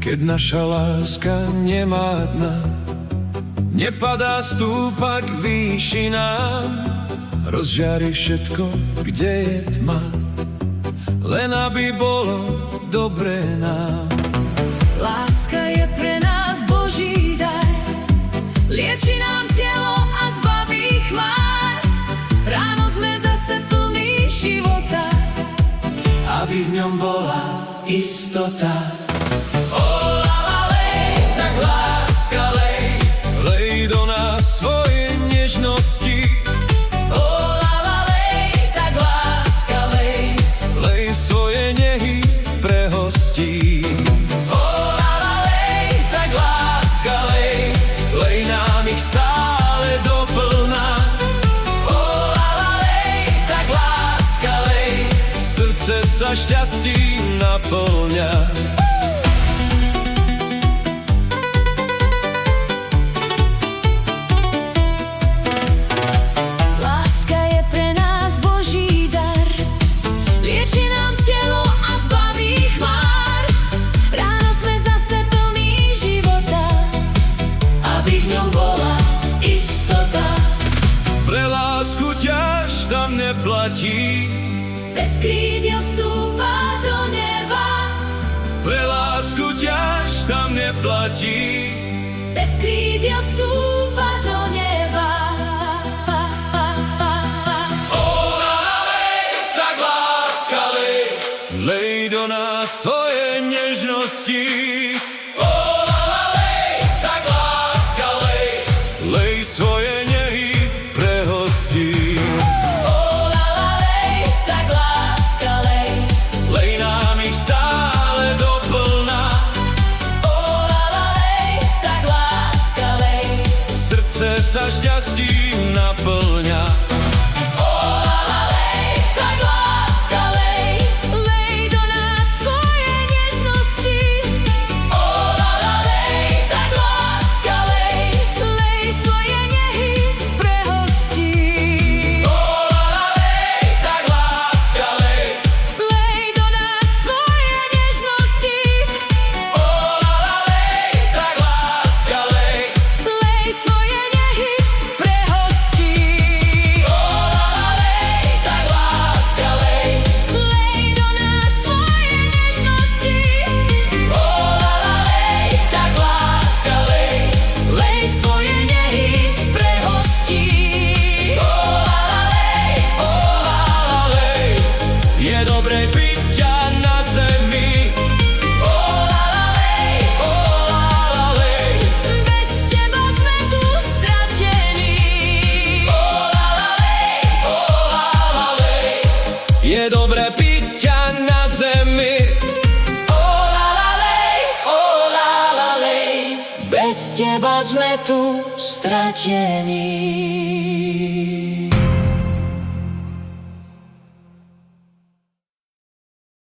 Keď naša láska nemá dna, nepadá, stúpa k výšinám, rozžiari všetko, kde je tma, len aby bolo dobre nám. Láska je pre nás Boží dar, lieči nám telo a zbaví chmár. Ráno sme zase plní života, aby v ňom bola istota. Tak láska lej, lej do nás svoje nežnosti. Tak láska lej, Lej svoje nehy pre hostí. Tak láska lej, lej nám ich stále doplná. Tak láska lej, srdce sa šťastím naplňa. láska je pre nás Boží dar, lieči nám telo a zbaví chmár. Ráno sme zase plní života, aby v ňom bola istota. Pre lásku ťaž tam neplatí, Bez krídel stúpa do neba, pre lásku ťaž tam neplatí. bez krídel stúpa do neba. Tak láska lej, lej do nás svoje nežnosti. Tak láska lej, lej svoje nehy pre hostí. Tak láska lej, Lej nám ich stále doplná, tak láska lej, srdce sa šťastím naplňa. tak láska lej, lej do nás svoje nežnosti. Tak láska lej, lej svoje nehy pre hostí. Tak láska lej, Lej do nás svoje nežnosti. tak láska lej, Lej svoje nehy pre hostí. tak láska lej, Lej do nás svoje nežnosti. tak láska lej, Lej svoje nehy pre hostí. lej. Je dobré byť ťa na zemi. Lej. Bez teba sme tu stratení. Je dobré byť ťa na zemi. Bez teba sme tu stratení.